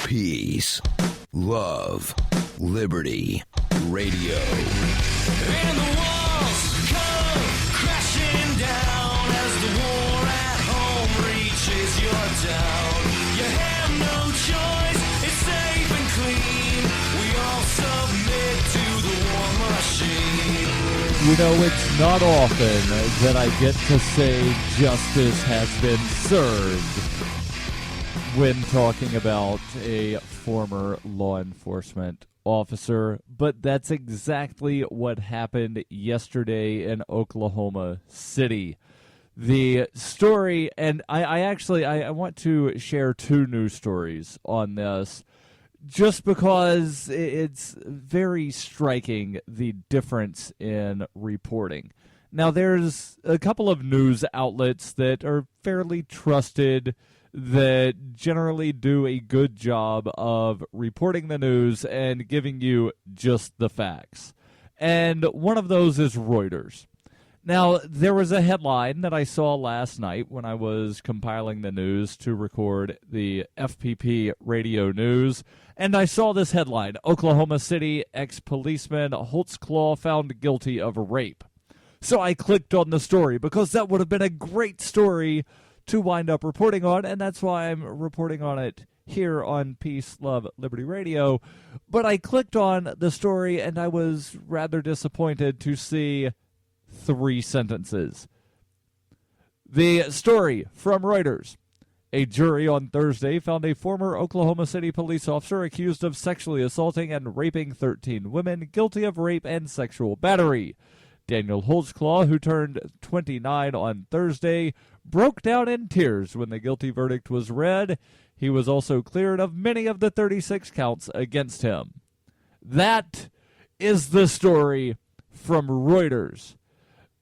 Peace, love, liberty, radio. And the walls come crashing down as the war at home reaches your town. You have no choice, it's safe and clean. We all submit to the war machine. You know, it's not often that I get to say justice has been served when talking about a former law enforcement officer, but that's exactly what happened yesterday in Oklahoma City. The story, and I want to share two news stories on this, just because it's very striking, the difference in reporting. Now, there's a couple of news outlets that are fairly trusted that generally do a good job of reporting the news and giving you just the facts. And one of those is Reuters. Now, there was a headline that I saw last night when I was compiling the news to record the FPP radio news, and I saw this headline: Oklahoma City ex-policeman Holtzclaw found guilty of rape. So I clicked on the story because that would have been a great story to wind up reporting on, and that's why I'm reporting on it here on Peace, Love, Liberty Radio. But I clicked on the story, and I was rather disappointed to see 3 sentences. The story from Reuters: a jury on Thursday found a former Oklahoma City police officer accused of sexually assaulting and raping 13 women guilty of rape and sexual battery. Daniel Holtzclaw, who turned 29 on Thursday, broke down in tears when the guilty verdict was read. He was also cleared of many of the 36 counts against him. That is the story from Reuters.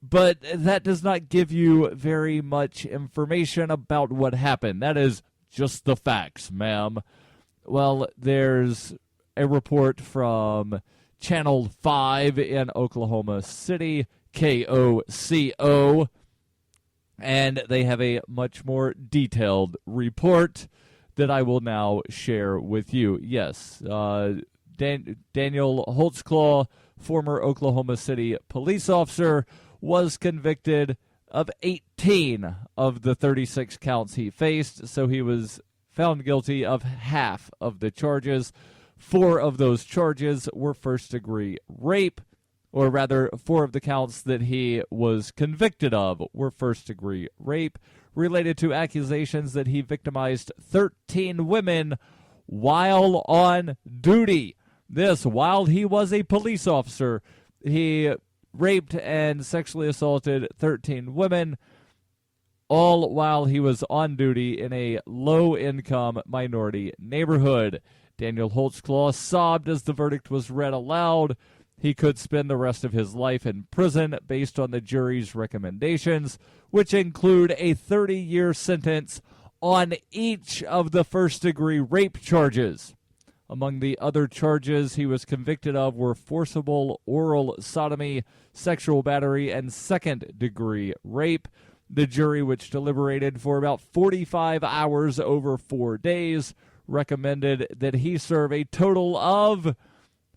But that does not give you very much information about what happened. That is just the facts, ma'am. Well, there's a report from Channel 5 in Oklahoma City, KOCO, and they have a much more detailed report that I will now share with you. Yes, Daniel Holtzclaw, former Oklahoma City police officer, was convicted of 18 of the 36 counts he faced, so he was found guilty of half of the charges. 4 of those charges were first-degree rape, or rather, 4 of the counts that he was convicted of were first-degree rape, related to accusations that he victimized 13 women while on duty. This, while he was a police officer, he raped and sexually assaulted 13 women, all while he was on duty in a low-income minority neighborhood. Daniel Holtzclaw sobbed as the verdict was read aloud. He could spend the rest of his life in prison based on the jury's recommendations, which include a 30-year sentence on each of the first-degree rape charges. Among the other charges he was convicted of were forcible oral sodomy, sexual battery, and second-degree rape. The jury, which deliberated for about 45 hours over 4 days, recommended that he serve a total of,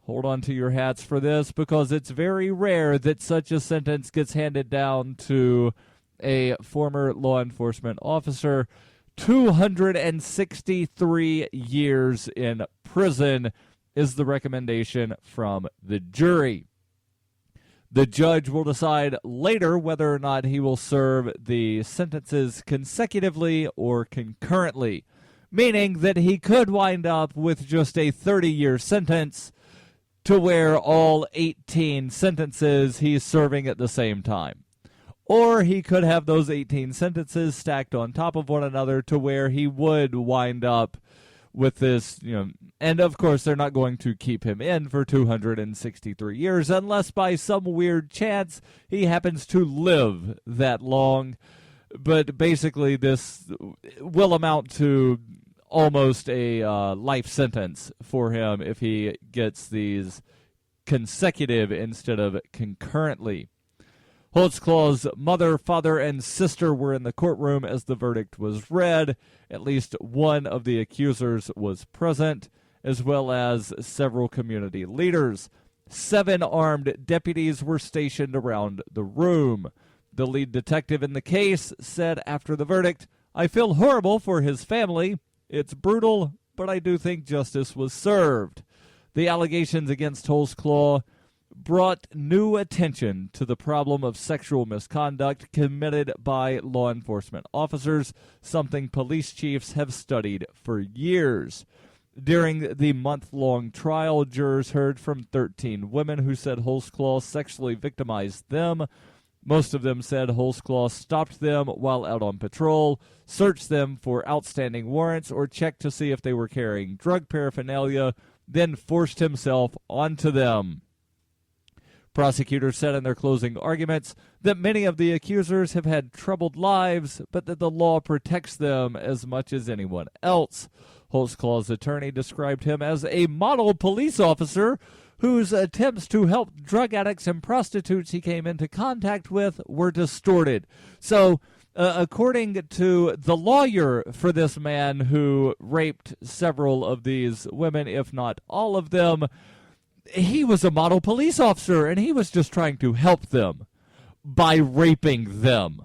hold on to your hats for this, because it's very rare that such a sentence gets handed down to a former law enforcement officer, 263 years in prison is the recommendation from the jury. The judge will decide later whether or not he will serve the sentences consecutively or concurrently, meaning that he could wind up with just a 30-year sentence to where all 18 sentences he's serving at the same time. Or he could have those 18 sentences stacked on top of one another to where he would wind up with this, and of course they're not going to keep him in for 263 years unless by some weird chance he happens to live that long. But basically this will amount to almost a life sentence for him if he gets these consecutive instead of concurrently. Holtzclaw's mother, father, and sister were in the courtroom as the verdict was read. At least one of the accusers was present, as well as several community leaders. 7 armed deputies were stationed around the room. The lead detective in the case said after the verdict, "I feel horrible for his family. It's brutal, but I do think justice was served." The allegations against Holtzclaw brought new attention to the problem of sexual misconduct committed by law enforcement officers, something police chiefs have studied for years. During the month-long trial, jurors heard from 13 women who said Holtzclaw sexually victimized them. Most of them said Holtzclaw stopped them while out on patrol, searched them for outstanding warrants, or checked to see if they were carrying drug paraphernalia, then forced himself onto them. Prosecutors said in their closing arguments that many of the accusers have had troubled lives, but that the law protects them as much as anyone else. Holtzclaw's attorney described him as a model police officer whose attempts to help drug addicts and prostitutes he came into contact with were distorted. So, according to the lawyer for this man who raped several of these women, if not all of them, he was a model police officer, and he was just trying to help them by raping them.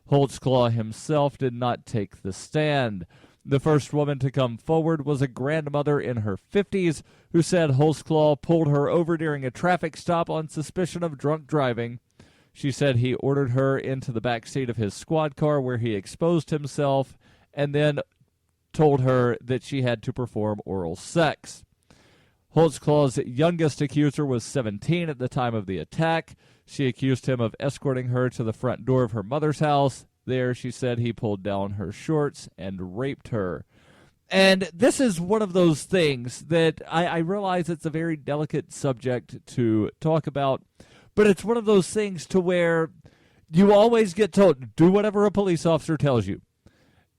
Holtzclaw himself did not take the stand. The first woman to come forward was a grandmother in her 50s who said Holtzclaw pulled her over during a traffic stop on suspicion of drunk driving. She said he ordered her into the back seat of his squad car where he exposed himself and then told her that she had to perform oral sex. Holtzclaw's youngest accuser was 17 at the time of the attack. She accused him of escorting her to the front door of her mother's house. There, she said he pulled down her shorts and raped her. And this is one of those things that I realize it's a very delicate subject to talk about, but it's one of those things to where you always get told, do whatever a police officer tells you.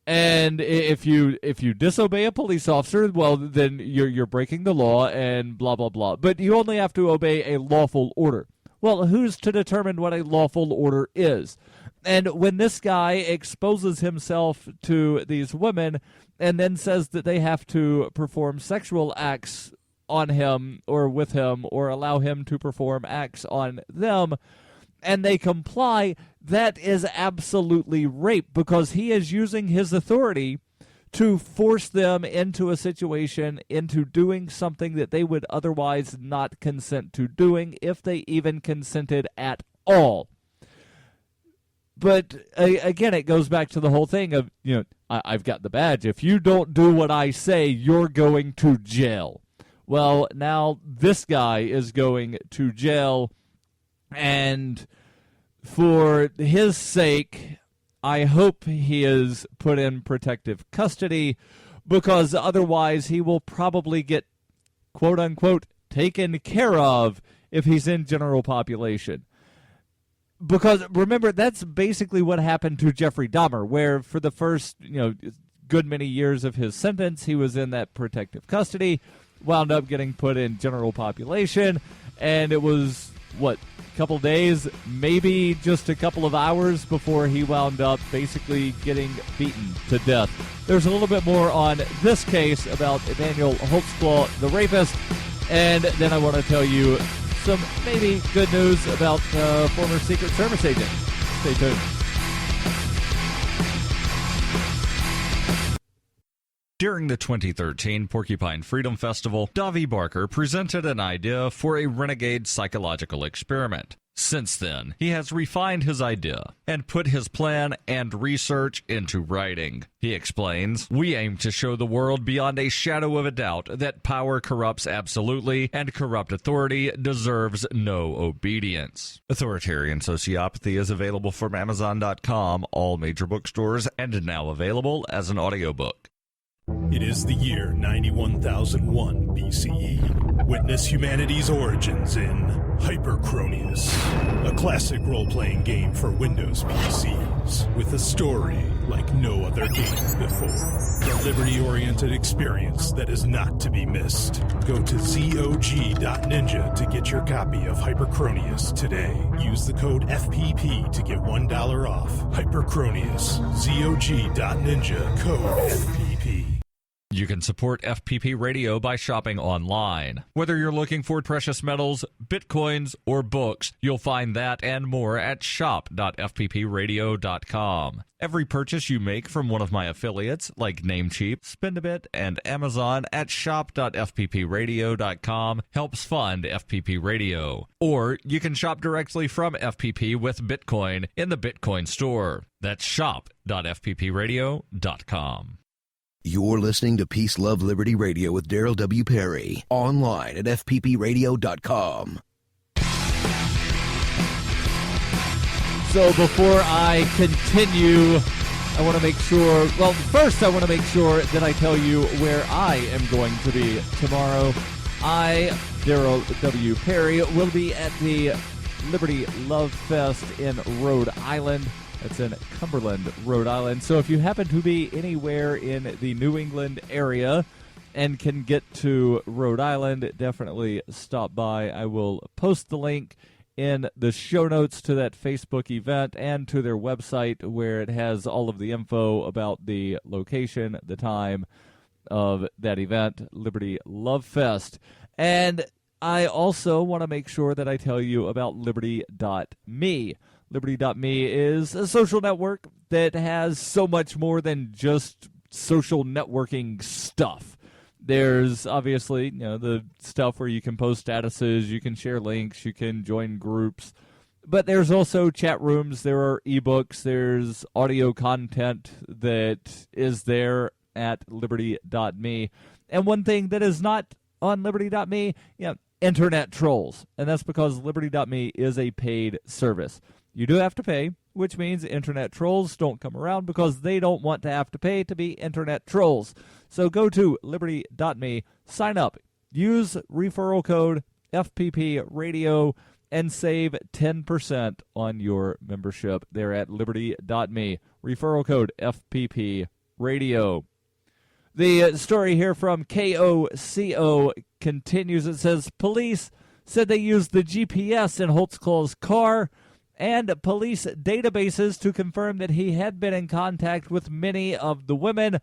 And if you disobey a police officer, well, then you're breaking the law and blah, blah, blah. But you only have to obey a lawful order. Well, who's to determine what a lawful order is? And when this guy exposes himself to these women and then says that they have to perform sexual acts on him or with him or allow him to perform acts on them, and they comply, that is absolutely rape, because he is using his authority to force them into a situation, into doing something that they would otherwise not consent to doing, if they even consented at all. But again, it goes back to the whole thing of, I've got the badge. If you don't do what I say, you're going to jail. Well, now this guy is going to jail, and for his sake, I hope he is put in protective custody, because otherwise he will probably get, quote-unquote, taken care of if he's in general population. Because, remember, that's basically what happened to Jeffrey Dahmer, where for the first, good many years of his sentence, he was in that protective custody, wound up getting put in general population, and it was, a couple days, maybe just a couple of hours before he wound up basically getting beaten to death. There's a little bit more on this case about Emmanuel Holtzclaw, the rapist, and then I want to tell you some maybe good news about former Secret Service agent. Stay tuned. During the 2013 Porcupine Freedom Festival, Davi Barker presented an idea for a renegade psychological experiment. Since then, he has refined his idea and put his plan and research into writing. He explains, "We aim to show the world beyond a shadow of a doubt that power corrupts absolutely and corrupt authority deserves no obedience." Authoritarian Sociopathy is available from Amazon.com, all major bookstores, and now available as an audiobook. It is the year 91,001 BCE. Witness humanity's origins in Hyperchronius, a classic role-playing game for Windows PCs with a story like no other game before. The liberty-oriented experience that is not to be missed. Go to ZOG.ninja to get your copy of Hypercronius today. Use the code FPP to get $1 off. Hypercronius. ZOG.ninja. Code FPP. You can support FPP Radio by shopping online. Whether you're looking for precious metals, bitcoins, or books, you'll find that and more at shop.fppradio.com. Every purchase you make from one of my affiliates, like Namecheap, Spendabit, and Amazon at shop.fppradio.com helps fund FPP Radio. Or you can shop directly from FPP with Bitcoin in the Bitcoin store. That's shop.fppradio.com. You're listening to Peace, Love, Liberty Radio with Darryl W. Perry. Online at fppradio.com. So before I continue, I want to make sure, well, first I want to make sure that I tell you where I am going to be tomorrow. I, Darryl W. Perry, will be at the Liberty Love Fest in Rhode Island. That's in Cumberland, Rhode Island. So if you happen to be anywhere in the New England area and can get to Rhode Island, definitely stop by. I will post the link in the show notes to that Facebook event and to their website where it has all of the info about the location, the time of that event, Liberty Love Fest. And I also want to make sure that I tell you about Liberty.me. Liberty.me is a social network that has so much more than just social networking stuff. There's obviously, the stuff where you can post statuses, you can share links, you can join groups. But there's also chat rooms, there are ebooks, there's audio content that is there at Liberty.me. And one thing that is not on Liberty.me, internet trolls. And that's because Liberty.me is a paid service. You do have to pay, which means internet trolls don't come around because they don't want to have to pay to be internet trolls. So go to Liberty.me, sign up, use referral code FPP Radio, and save 10% on your membership there at Liberty.me. Referral code FPP Radio. The story here from KOCO continues. It says, police said they used the GPS in Holtzclaw's car and police databases to confirm that he had been in contact with many of the women.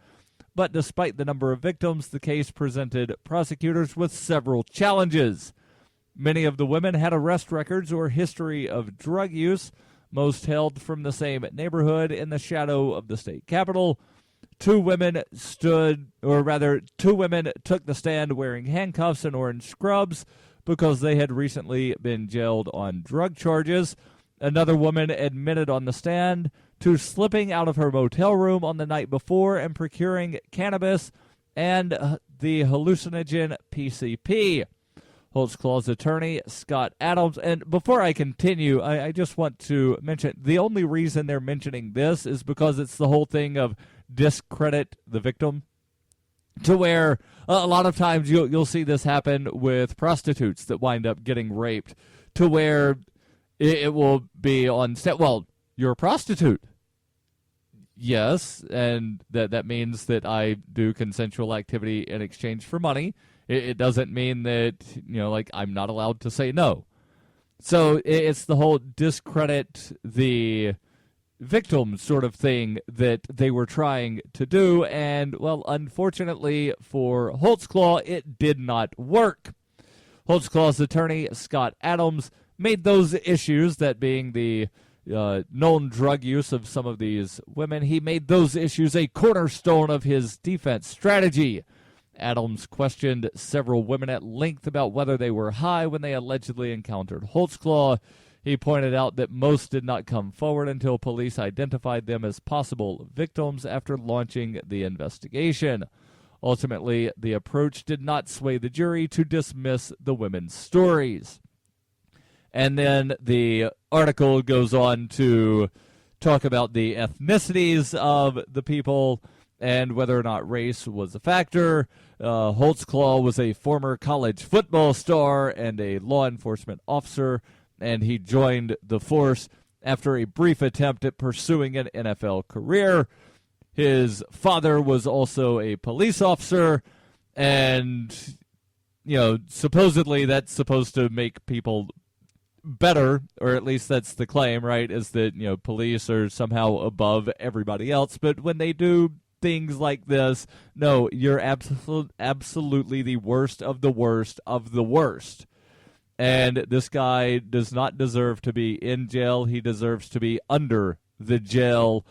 But despite the number of victims, the case presented prosecutors with several challenges. Many of the women had arrest records or history of drug use, most hailed from the same neighborhood in the shadow of the state capitol. Two women took the stand wearing handcuffs and orange scrubs because they had recently been jailed on drug charges. Another woman admitted on the stand to slipping out of her motel room on the night before and procuring cannabis and the hallucinogen PCP. Holtzclaw's attorney, Scott Adams. And before I continue, I just want to mention, the only reason they're mentioning this is because it's the whole thing of discredit the victim, to where a lot of times you'll see this happen with prostitutes that wind up getting raped, to where it will be on set. Well, you're a prostitute. Yes, and that means that I do consensual activity in exchange for money. It doesn't mean that, I'm not allowed to say no. So it's the whole discredit the victim sort of thing that they were trying to do. And, well, unfortunately for Holtzclaw, it did not work. Holtzclaw's attorney, Scott Adams, made those issues, that being the known drug use of some of these women, he made those issues a cornerstone of his defense strategy. Adams questioned several women at length about whether they were high when they allegedly encountered Holtzclaw. He pointed out that most did not come forward until police identified them as possible victims after launching the investigation. Ultimately, the approach did not sway the jury to dismiss the women's stories. And then the article goes on to talk about the ethnicities of the people and whether or not race was a factor. Holtzclaw was a former college football star and a law enforcement officer, and he joined the force after a brief attempt at pursuing an NFL career. his father was also a police officer, and, supposedly that's supposed to make people better, or at least that's the claim, right, is that, police are somehow above everybody else. But when they do things like this, no, you're absolutely the worst of the worst of the worst. And this guy does not deserve to be in jail. He deserves to be under the jail.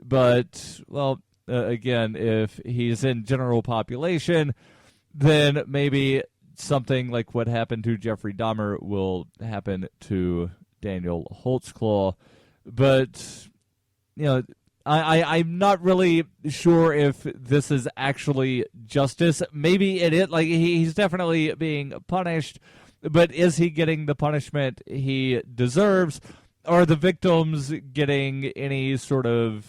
But, well, again, if he's in general population, then maybe something like what happened to Jeffrey Dahmer will happen to Daniel Holtzclaw. But, I'm not really sure if this is actually justice. Maybe it is. Like, he's definitely being punished, but is he getting the punishment he deserves? Are the victims getting any sort of,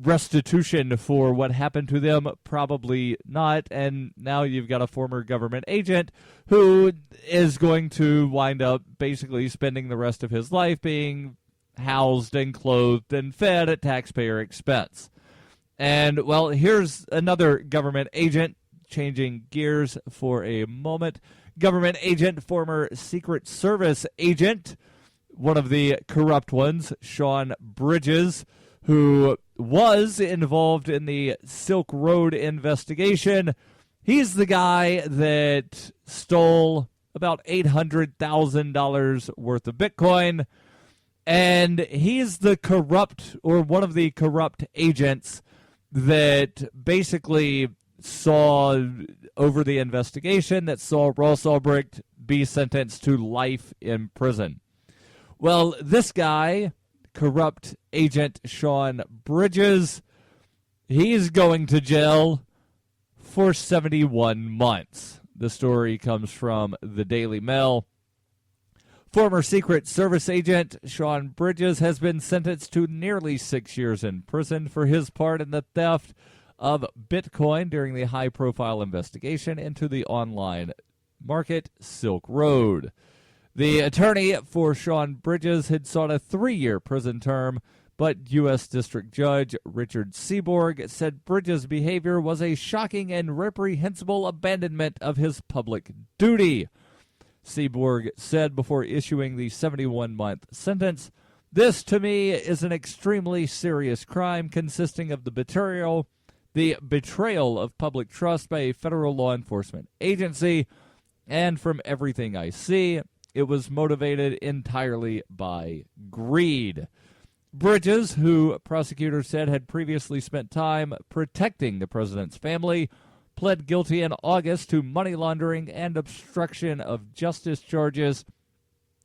restitution for what happened to them? Probably not. And now you've got a former government agent who is going to wind up basically spending the rest of his life being housed and clothed and fed at taxpayer expense. And, well, here's another government agent, changing gears for a moment. Government agent, former Secret Service agent, one of the corrupt ones, Sean Bridges, who was involved in the Silk Road investigation. He's the guy that stole about $800,000 worth of Bitcoin, and he's the corrupt, or one of the corrupt agents that basically saw over the investigation, that saw Ross Ulbricht be sentenced to life in prison. Well, this guy, corrupt agent Sean Bridges, he's going to jail for 71 months. The story comes from the Daily Mail. Former Secret Service agent Sean Bridges has been sentenced to nearly 6 years in prison for his part in the theft of Bitcoin during the high-profile investigation into the online market Silk Road. The attorney for Sean Bridges had sought a 3-year prison term, but U.S. District Judge Richard Seaborg said Bridges' behavior was a shocking and reprehensible abandonment of his public duty. Seaborg said before issuing the 71-month sentence, "This, to me, is an extremely serious crime consisting of the betrayal of public trust by a federal law enforcement agency, and from everything I see, it was motivated entirely by greed." Bridges, who prosecutors said had previously spent time protecting the president's family, pled guilty in August to money laundering and obstruction of justice charges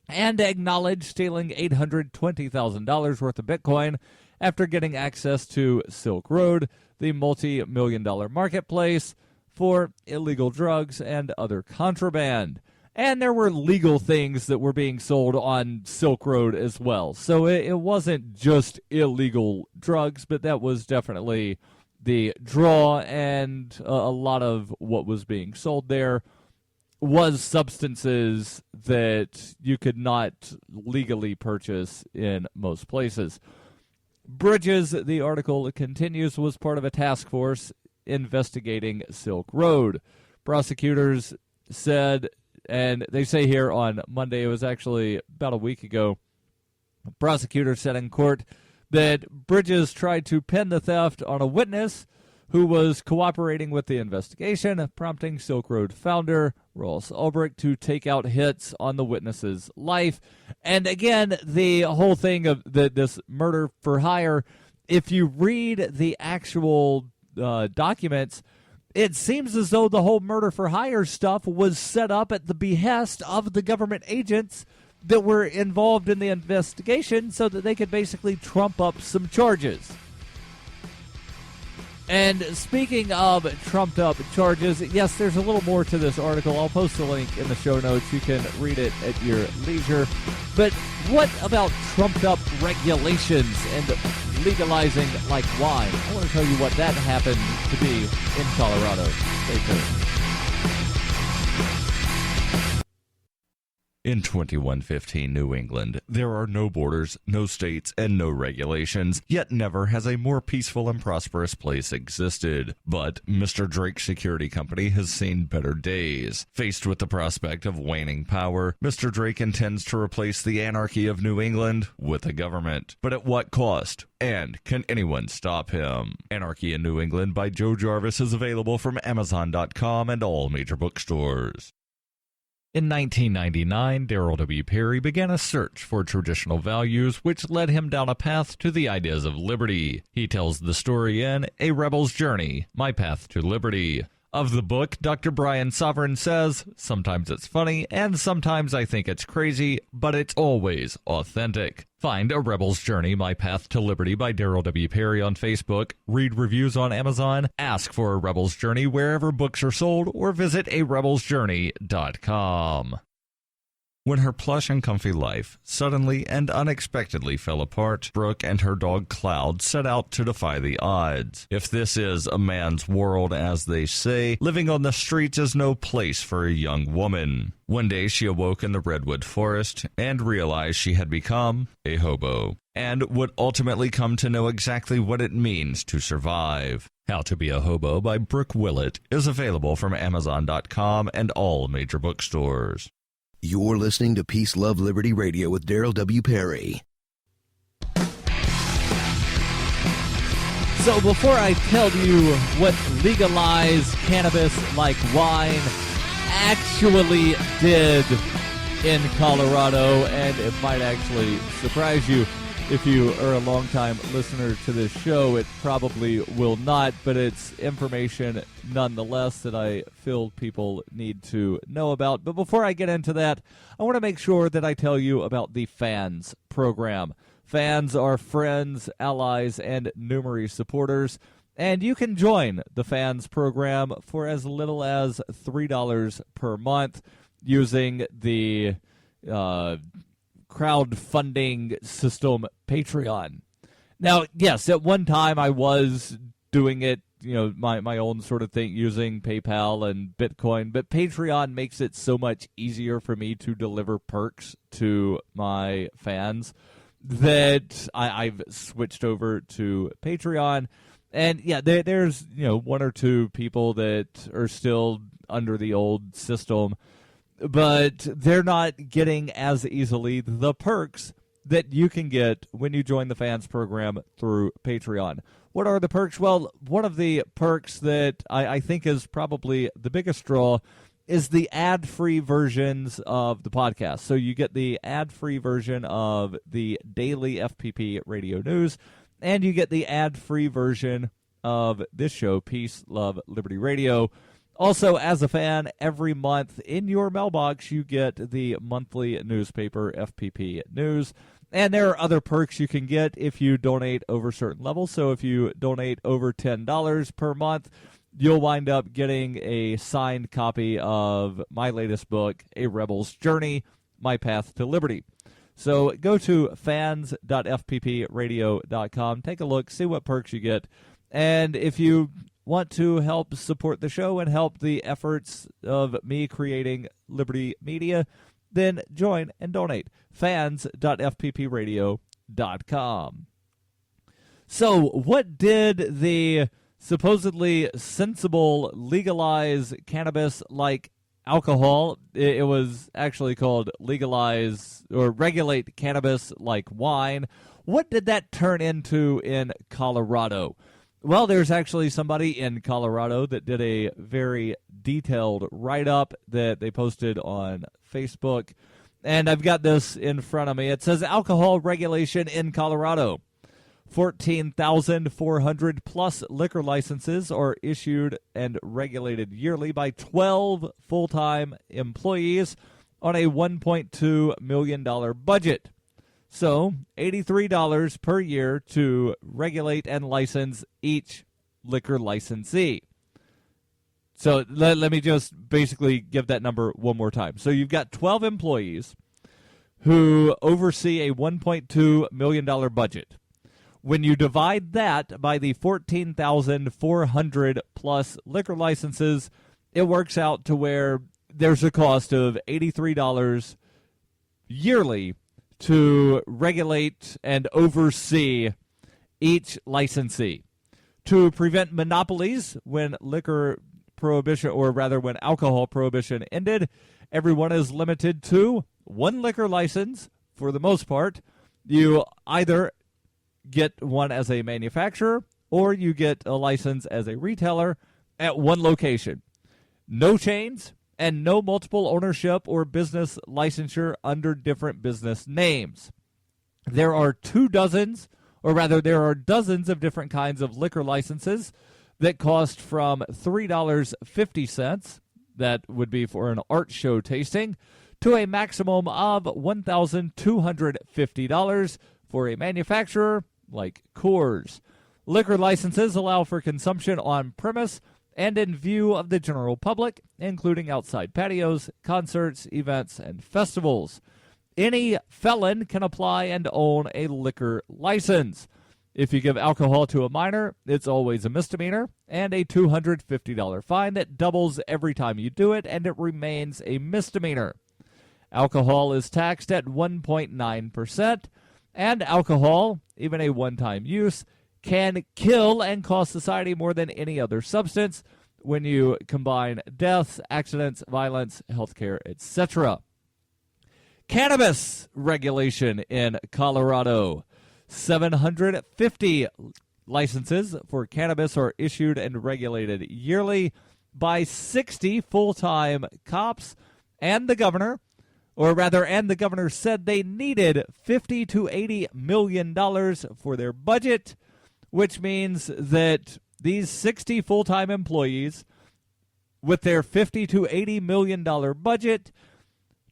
and acknowledged stealing $820,000 worth of Bitcoin after getting access to Silk Road, the multi-million-dollar marketplace for illegal drugs and other contraband. And there were legal things that were being sold on Silk Road as well. So it wasn't just illegal drugs, but that was definitely the draw, and a lot of what was being sold there was substances that you could not legally purchase in most places. Bridges, the article continues, was part of a task force investigating Silk Road. Prosecutors said, and they say here on Monday, it was actually about a week ago, prosecutors said in court that Bridges tried to pin the theft on a witness who was cooperating with the investigation, prompting Silk Road founder Ross Ulbricht to take out hits on the witness's life. And again, the whole thing of this murder for hire, if you read the actual documents, it seems as though the whole murder for hire stuff was set up at the behest of the government agents that were involved in the investigation so that they could basically trump up some charges. And speaking of trumped up charges, yes, there's a little more to this article. I'll post a link in the show notes. You can read it at your leisure. But what about trumped up regulations and legalizing like wine? I want to tell you what that happened to be in Colorado. Stay tuned. In 2115 New England, there are no borders, no states, and no regulations, yet never has a more peaceful and prosperous place existed. But Mr. Drake's security company has seen better days. Faced with the prospect of waning power, Mr. Drake intends to replace the anarchy of New England with a government. But at what cost? And can anyone stop him? Anarchy in New England by Joe Jarvis is available from Amazon.com and all major bookstores. In 1999, Darryl W. Perry began a search for traditional values, which led him down a path to the ideas of liberty. He tells the story in A Rebel's Journey, My Path to Liberty. Of the book, Dr. Brian Sovereign says, sometimes it's funny, and sometimes I think it's crazy, but it's always authentic. Find A Rebel's Journey, My Path to Liberty by Darryl W. Perry on Facebook, read reviews on Amazon, ask for A Rebel's Journey wherever books are sold, or visit arebelsjourney.com. When her plush and comfy life suddenly and unexpectedly fell apart, Brooke and her dog Cloud set out to defy the odds. If this is a man's world, as they say, living on the streets is no place for a young woman. One day she awoke in the redwood forest and realized she had become a hobo, and would ultimately come to know exactly what it means to survive. How to Be a Hobo by Brooke Willett is available from Amazon.com and all major bookstores. You're listening to Peace, Love, Liberty Radio with Darryl W. Perry. So before I tell you what legalized cannabis like wine actually did in Colorado, and it might actually surprise you if you are a longtime listener to this show, it probably will not, but it's information nonetheless that I feel people need to know about. But before I get into that, I want to make sure that I tell you about the FANS program. FANS are friends, allies, and numerous supporters, and you can join the FANS program for as little as $3 per month using the crowdfunding system Patreon. Now, yes, at one time I was doing it, my own sort of thing using PayPal and Bitcoin, but Patreon makes it so much easier for me to deliver perks to my fans that I've switched over to Patreon. And yeah, there's one or two people that are still under the old system, but they're not getting as easily the perks that you can get when you join the FANS program through Patreon. What are the perks? Well, one of the perks that I think is probably the biggest draw is the ad-free versions of the podcast. So you get the ad-free version of the daily FPP radio news, and you get the ad-free version of this show, Peace, Love, Liberty Radio. Also, as a fan, every month in your mailbox, you get the monthly newspaper, FPP News. And there are other perks you can get if you donate over certain levels. So if you donate over $10 per month, you'll wind up getting a signed copy of my latest book, A Rebel's Journey, My Path to Liberty. So go to fans.fppradio.com, take a look, see what perks you get. And if you want to help support the show and help the efforts of me creating Liberty Media, then join and donate. fans.fppradio.com. So what did the supposedly sensible legalize cannabis like alcohol? It was actually called legalize or regulate cannabis like wine. What did that turn into in Colorado? Well, there's actually somebody in Colorado that did a very detailed write-up that they posted on Facebook, and I've got this in front of me. It says, alcohol regulation in Colorado. 14,400 plus liquor licenses are issued and regulated yearly by 12 full-time employees on a $1.2 million budget. So, $83 per year to regulate and license each liquor licensee. So, let me just basically give that number one more time. So, you've got 12 employees who oversee a $1.2 million budget. When you divide that by the 14,400 plus liquor licenses, it works out to where there's a cost of $83 yearly to regulate and oversee each licensee to prevent monopolies when liquor prohibition, or rather when alcohol prohibition ended. Everyone is limited to one liquor license for the most part. You either get one as a manufacturer or you get a license as a retailer at one location. No chains and no multiple ownership or business licensure under different business names. There are dozens of different kinds of liquor licenses that cost from $3.50, that would be for an art show tasting, to a maximum of $1,250 for a manufacturer like Coors. Liquor licenses allow for consumption on premise and in view of the general public, including outside patios, concerts, events, and festivals. Any felon can apply and own a liquor license. If you give alcohol to a minor, it's always a misdemeanor and a $250 fine that doubles every time you do it, and it remains a misdemeanor. Alcohol is taxed at 1.9%, and alcohol, even a one-time use, can kill and cost society more than any other substance when you combine deaths, accidents, violence, healthcare, etc. Cannabis regulation in Colorado. 750 licenses for cannabis are issued and regulated yearly by 60 full-time cops and the governor. And the governor said they needed $50 to $80 million for their budget, which means that these 60 full-time employees, with their $50 to $80 million budget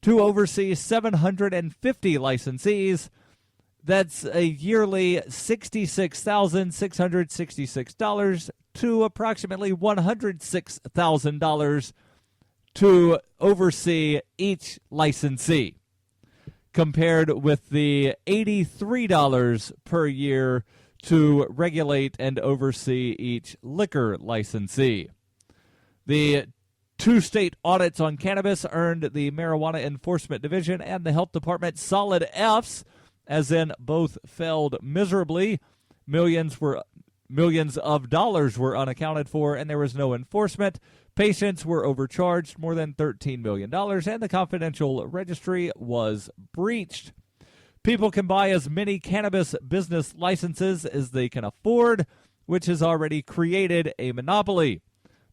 to oversee 750 licensees, that's a yearly $66,666 to approximately $106,000 to oversee each licensee, compared with the $83 per year to regulate and oversee each liquor licensee. The 2 state audits on cannabis earned the Marijuana Enforcement Division and the Health Department solid Fs, as in both failed miserably. Millions of dollars were unaccounted for, and there was no enforcement. Patients were overcharged more than $13 million, and the confidential registry was breached. People can buy as many cannabis business licenses as they can afford, which has already created a monopoly.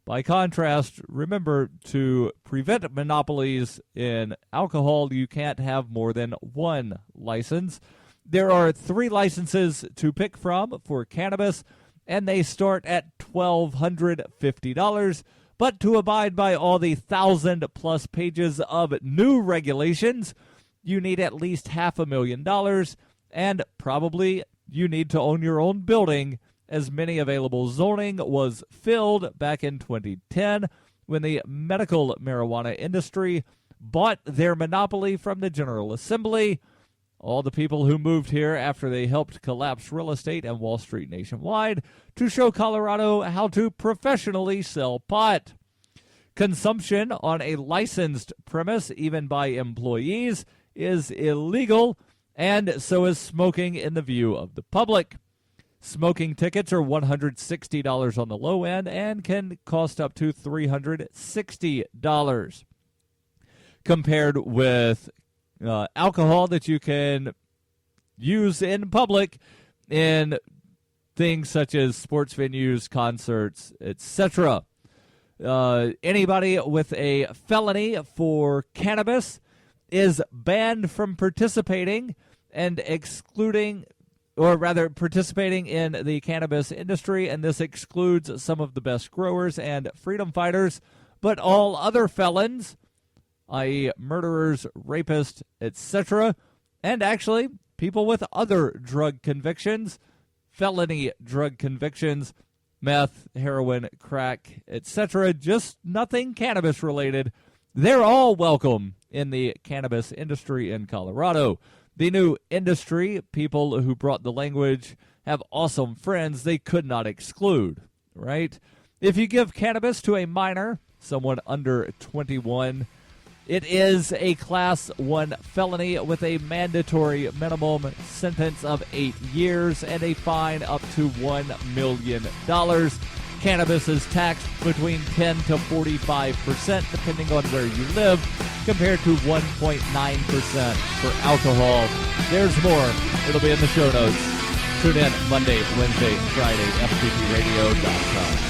By contrast, remember, to prevent monopolies in alcohol, you can't have more than one license. There are 3 licenses to pick from for cannabis, and they start at $1,250. But to abide by all the 1,000+ pages of new regulations, you need at least $500,000, and probably you need to own your own building, as many available zoning was filled back in 2010 when the medical marijuana industry bought their monopoly from the General Assembly. All the people who moved here after they helped collapse real estate and Wall Street nationwide to show Colorado how to professionally sell pot. Consumption on a licensed premise, even by employees, is illegal, and so is smoking in the view of the public. Smoking tickets are $160 on the low end and can cost up to $360, compared with alcohol that you can use in public in things such as sports venues, concerts, etc. Anybody with a felony for cannabis is banned from participating participating in the cannabis industry, and this excludes some of the best growers and freedom fighters, but all other felons, i.e. murderers, rapists, etc., and actually people with other drug convictions, felony drug convictions, meth, heroin, crack, etc., just nothing cannabis related, they're all welcome in the cannabis industry in Colorado. The new industry, people who brought the language, have awesome friends they could not exclude, right? If you give cannabis to a minor, someone under 21, It is a Class 1 felony with a mandatory minimum sentence of 8 years and a fine up to $1 million. Cannabis is taxed between 10 to 45% depending on where you live, compared to 1.9% for alcohol. There's more. It'll be in the show notes. Tune in Monday, Wednesday, Friday, FPPRadio.com.